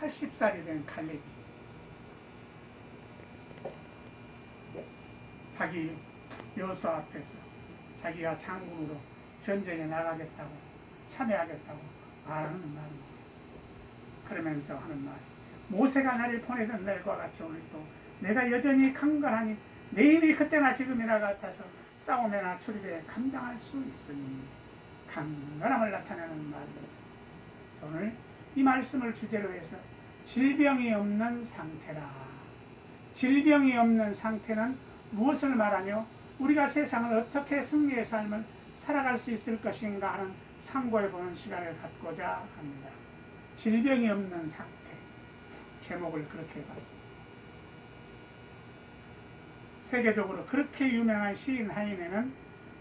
80살이 된 갈렙이 자기 여수 앞에서 자기가 장군으로 전쟁에 나가겠다고 참여하겠다고 말하는 말입니다. 그러면서 하는 말, 모세가 나를 보내던 날과 같이 오늘도 내가 여전히 강건하니 내 힘이 그때나 지금이나 같아서 싸움이나 출입에 감당할 수 있으니 강건함을 나타내는 말입니다. 오늘 이 말씀을 주제로 해서 질병이 없는 상태라. 질병이 없는 상태는 무엇을 말하며 우리가 세상을 어떻게 승리의 삶을 살아갈 수 있을 것인가 하는 상고해보는 시간을 갖고자 합니다. 질병이 없는 상태, 제목을 그렇게 해봤습니다. 세계적으로 그렇게 유명한 시인 하인에는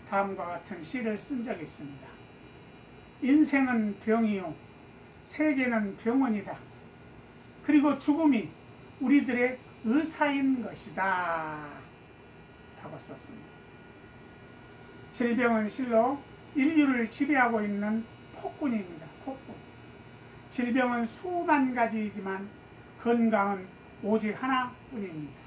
다음과 같은 시를 쓴 적이 있습니다. 인생은 병이요, 세계는 병원이다. 그리고 죽음이 우리들의 의사인 것이다 라고 썼습니다. 질병은 실로 인류를 지배하고 있는 폭군입니다. 폭군. 질병은 수만 가지이지만 건강은 오직 하나뿐입니다.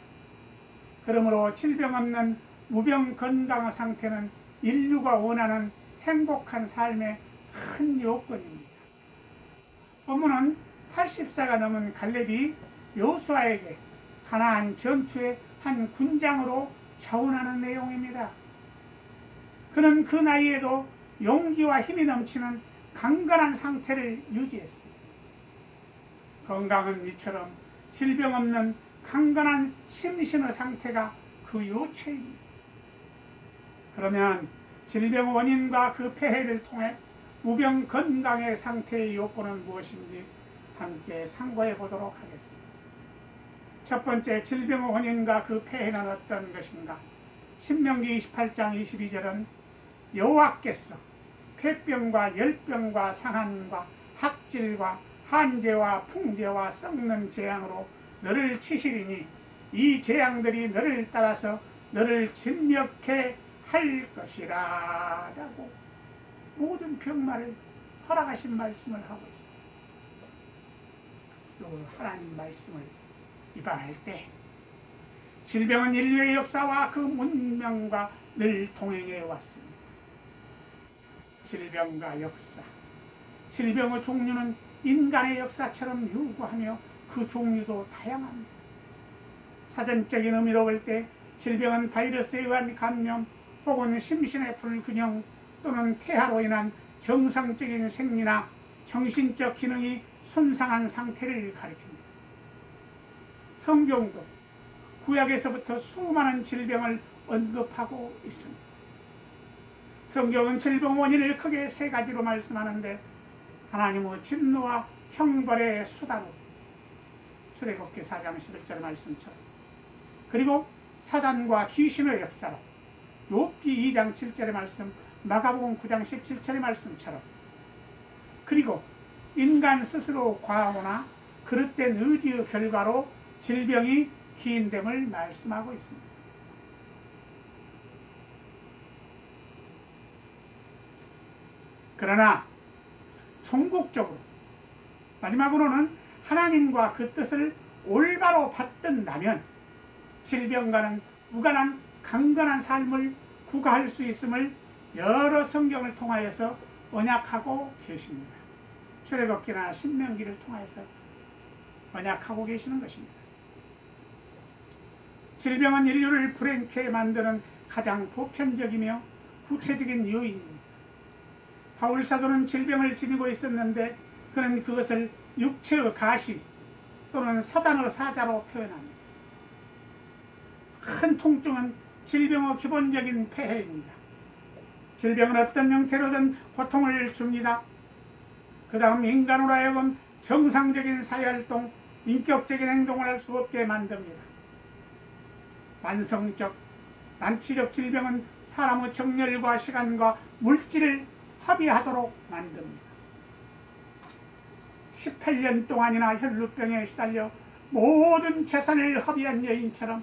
그러므로 질병 없는 무병 건강 상태는 인류가 원하는 행복한 삶의 큰 요건입니다. 본문은 80세가 넘은 갈렙이 여호수아에게 가나안 전투의 한 군장으로 자원하는 내용입니다. 그는 그 나이에도 용기와 힘이 넘치는 강건한 상태를 유지했습니다. 건강은 이처럼 질병 없는 강건한 심신의 상태가 그 요체입니다. 그러면 질병의 원인과 그 폐해를 통해 무병 건강의 상태의 요건은 무엇인지 함께 상고해 보도록 하겠습니다. 첫 번째, 질병의 원인과 그 폐해는 어떤 것인가? 신명기 28장 22절은 여호와께서 폐병과 열병과 상한과 학질과 한재와 풍재와 썩는 재앙으로 너를 치시리니 이 재앙들이 너를 따라서 너를 진멸케 할 것이라 라고 모든 병마를 허락하신 말씀을 하고 있습니다. 하나님 말씀을 위반할 때 질병은 인류의 역사와 그 문명과 늘 동행해 왔습니다. 질병과 역사, 질병의 종류는 인간의 역사처럼 유구하며 그 종류도 다양합니다. 사전적인 의미로 볼 때 질병은 바이러스에 의한 감염 혹은 심신의 불균형 또는 태하로 인한 정상적인 생리나 정신적 기능이 손상한 상태를 가리킵니다. 성경도 구약에서부터 수많은 질병을 언급하고 있습니다. 성경은 질병 원인을 크게 세 가지로 말씀하는데 하나님의 진노와 형벌의 수다로 출애굽기 4장 11절 말씀처럼, 그리고 사단과 귀신의 역사로 욥기 2장 7절의 말씀, 마가복음 9장 17절의 말씀처럼, 그리고 인간 스스로 과오나 그릇된 의지의 결과로 질병이 기인됨을 말씀하고 있습니다. 그러나 종국적으로 마지막으로는 하나님과 그 뜻을 올바로 받든다면 질병과는 무관한 강건한 삶을 구가할 수 있음을 여러 성경을 통하여서 언약하고 계십니다. 출애굽기나 신명기를 통해서 언약하고 계시는 것입니다. 질병은 인류를 불행케 만드는 가장 보편적이며 구체적인 요인입니다. 바울 사도는 질병을 지니고 있었는데 그는 그것을 육체의 가시 또는 사단의 사자로 표현합니다. 큰 통증은 질병의 기본적인 폐해입니다. 질병은 어떤 형태로든 고통을 줍니다. 그 다음 인간으로 하여금 정상적인 사회활동, 인격적인 행동을 할 수 없게 만듭니다. 만성적, 난치적 질병은 사람의 정열과 시간과 물질을 허비하도록 만듭니다. 18년 동안이나 혈루병에 시달려 모든 재산을 허비한 여인처럼,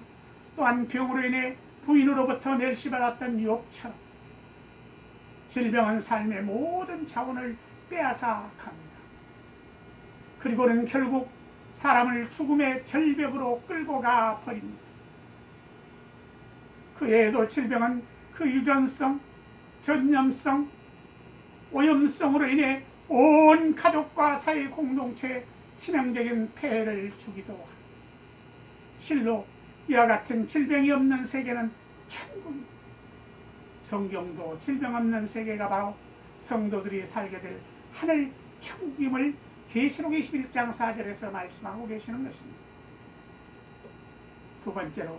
또한 병으로 인해 부인으로부터 멸시받았던 유업처럼 질병은 삶의 모든 자원을 빼앗아 갑니다. 그리고는 결국 사람을 죽음의 절벽으로 끌고 가 버립니다. 그 외에도 질병은 그 유전성, 전염성, 오염성으로 인해 온 가족과 사회 공동체에 치명적인 폐해를 주기도 합니다. 실로 이와 같은 질병이 없는 세계는 천국입니다. 성경도 질병 없는 세계가 바로 성도들이 살게 될 하늘 천국임을 계시록 21장 4절에서 말씀하고 계시는 것입니다. 두 번째로,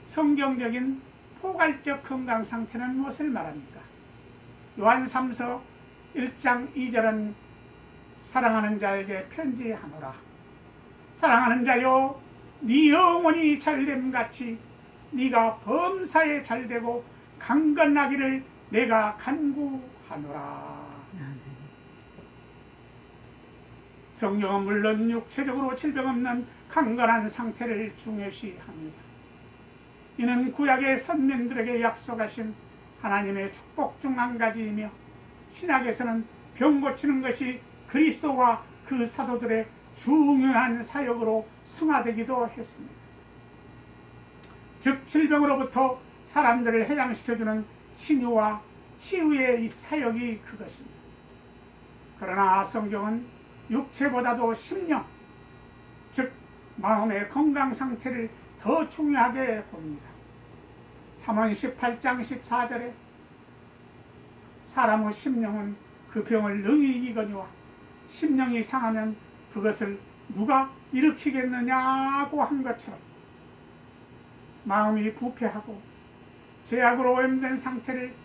성경적인 포괄적 건강 상태는 무엇을 말합니까? 요한 3서 1장 2절은 사랑하는 자에게 편지하노라. 사랑하는 자여, 네 영혼이 잘됨같이 네가 범사에 잘되고 강건하기를 내가 간구하노라. 성경은 물론 육체적으로 질병 없는 강건한 상태를 중요시합니다. 이는 구약의 선민들에게 약속하신 하나님의 축복 중 한 가지이며, 신약에서는 병 고치는 것이 그리스도와 그 사도들의 중요한 사역으로 승화되기도 했습니다. 즉, 질병으로부터 사람들을 해방시켜주는 신유와 치유의 사역이 그것입니다. 그러나 성경은 육체보다도 심령, 즉 마음의 건강 상태를 더 중요하게 봅니다. 잠언 18장 14절에 사람의 심령은 그 병을 능히 이기거니와 심령이 상하면 그것을 누가 일으키겠느냐고 한 것처럼, 마음이 부패하고 죄악으로 오염된 상태를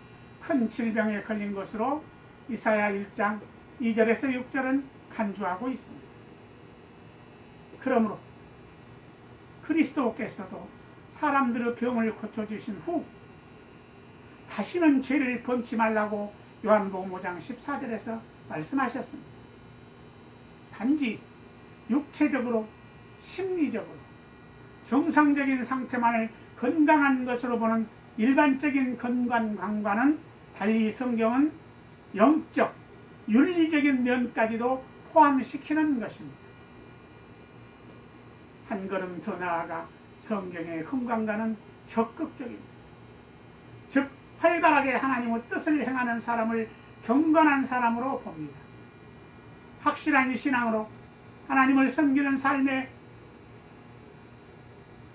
큰 질병에 걸린 것으로 이사야 1장 2절에서 6절은 간주하고 있습니다. 그러므로 그리스도께서도 사람들의 병을 고쳐주신 후 다시는 죄를 범치 말라고 요한복음 5장 14절에서 말씀하셨습니다. 단지 육체적으로, 심리적으로 정상적인 상태만을 건강한 것으로 보는 일반적인 건강관과는 달리 성경은 영적, 윤리적인 면까지도 포함시키는 것입니다. 한 걸음 더 나아가 성경의 건강과는 적극적입니다. 즉, 활발하게 하나님의 뜻을 행하는 사람을 경건한 사람으로 봅니다. 확실한 신앙으로 하나님을 섬기는 삶에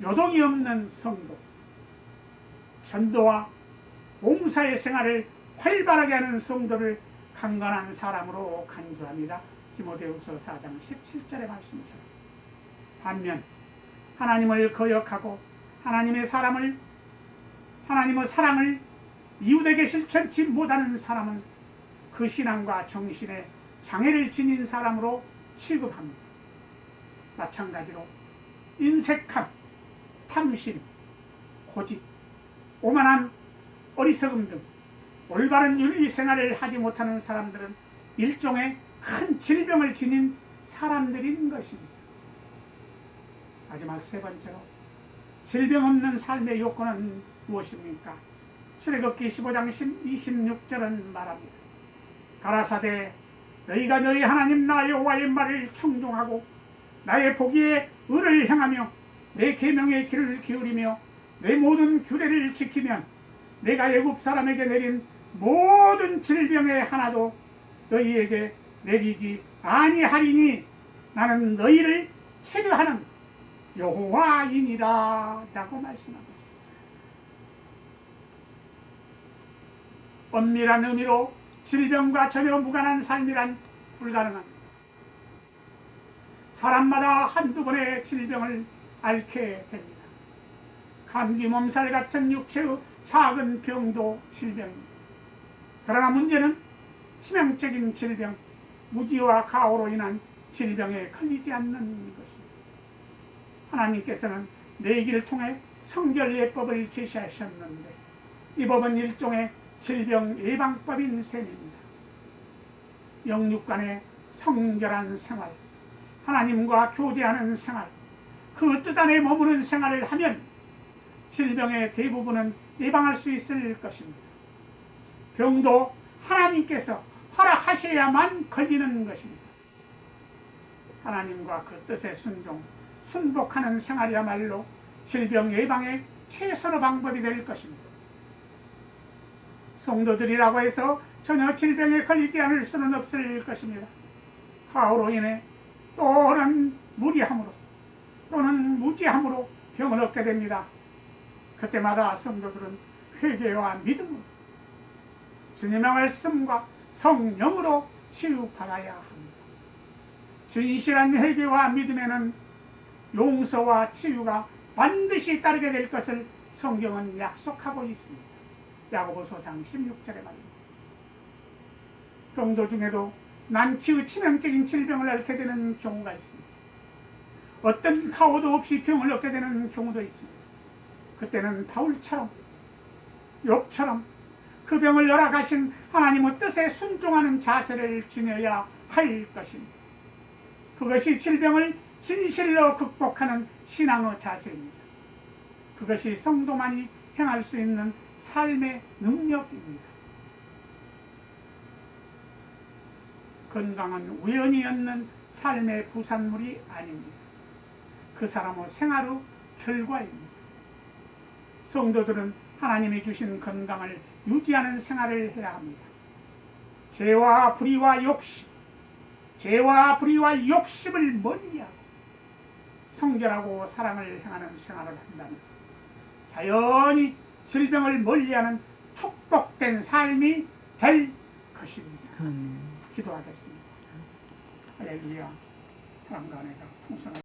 요동이 없는 성도, 전도와 봉사의 생활을 활발하게 하는 성도를 강건한 사람으로 간주합니다. 디모데후서 4장 17절의 말씀처럼. 반면 하나님을 거역하고 하나님의 사랑을 이웃에게 실천치 못하는 사람은 그 신앙과 정신에 장애를 지닌 사람으로 취급합니다. 마찬가지로 인색함, 탐심, 고집, 오만함, 어리석음 등 올바른 윤리생활을 하지 못하는 사람들은 일종의 큰 질병을 지닌 사람들인 것입니다. 마지막 세 번째로, 질병 없는 삶의 요건은 무엇입니까? 출애굽기 15장 26절은 말합니다. 가라사대 너희가 너희 하나님 나 여호와의 말을 청종하고 나의 보기에 의를 행하며 내 계명의 귀를 기울이며 내 모든 규례를 지키면 내가 애굽 사람에게 내린 모든 질병의 하나도 너희에게 내리지 아니하리니 나는 너희를 치료하는 여호와이니라 라고 말씀하고 있습니다. 엄밀한 의미로 질병과 전혀 무관한 삶이란 불가능합니다. 사람마다 한두 번의 질병을 앓게 됩니다. 감기, 몸살 같은 육체의 작은 병도 질병입니다. 그러나 문제는 치명적인 질병, 무지와 가호로 인한 질병에 걸리지 않는 것입니다. 하나님께서는 내기를 통해 성결예법을 제시하셨는데 이 법은 일종의 질병 예방법인 셈입니다. 영육 간의 성결한 생활, 하나님과 교제하는 생활, 그 뜻 안에 머무는 생활을 하면 질병의 대부분은 예방할 수 있을 것입니다. 병도 하나님께서 허락하셔야만 걸리는 것입니다. 하나님과 그 뜻에 순복하는 생활이야말로 질병 예방의 최선의 방법이 될 것입니다. 성도들이라고 해서 전혀 질병에 걸리지 않을 수는 없을 것입니다. 가호로 인해 또는 무리함으로 또는 무지함으로 병을 얻게 됩니다. 그때마다 성도들은 회개와 믿음으로 주님의 말씀과 성령으로 치유받아야 합니다. 진실한 회개와 믿음에는 용서와 치유가 반드시 따르게 될 것을 성경은 약속하고 있습니다. 야고보서 4장 16절에 말입니다. 성도 중에도 난치의 치명적인 질병을 앓게 되는 경우가 있습니다. 어떤 파워도 없이 병을 얻게 되는 경우도 있습니다. 그때는 바울처럼 욥처럼 그 병을 열어가신 하나님의 뜻에 순종하는 자세를 지녀야 할 것입니다. 그것이 질병을 진실로 극복하는 신앙의 자세입니다. 그것이 성도만이 행할 수 있는 삶의 능력입니다. 건강은 우연히 얻는 삶의 부산물이 아닙니다. 그 사람의 생활의 결과입니다. 성도들은 하나님이 주신 건강을 유지하는 생활을 해야 합니다. 죄와 불의와 욕심을 멀리하고 성결하고 사랑을 행하는 생활을 한다면 자연히 질병을 멀리하는 축복된 삶이 될 것입니다. 기도하겠습니다. 할렐루야. 사랑과 은혜가 풍성하게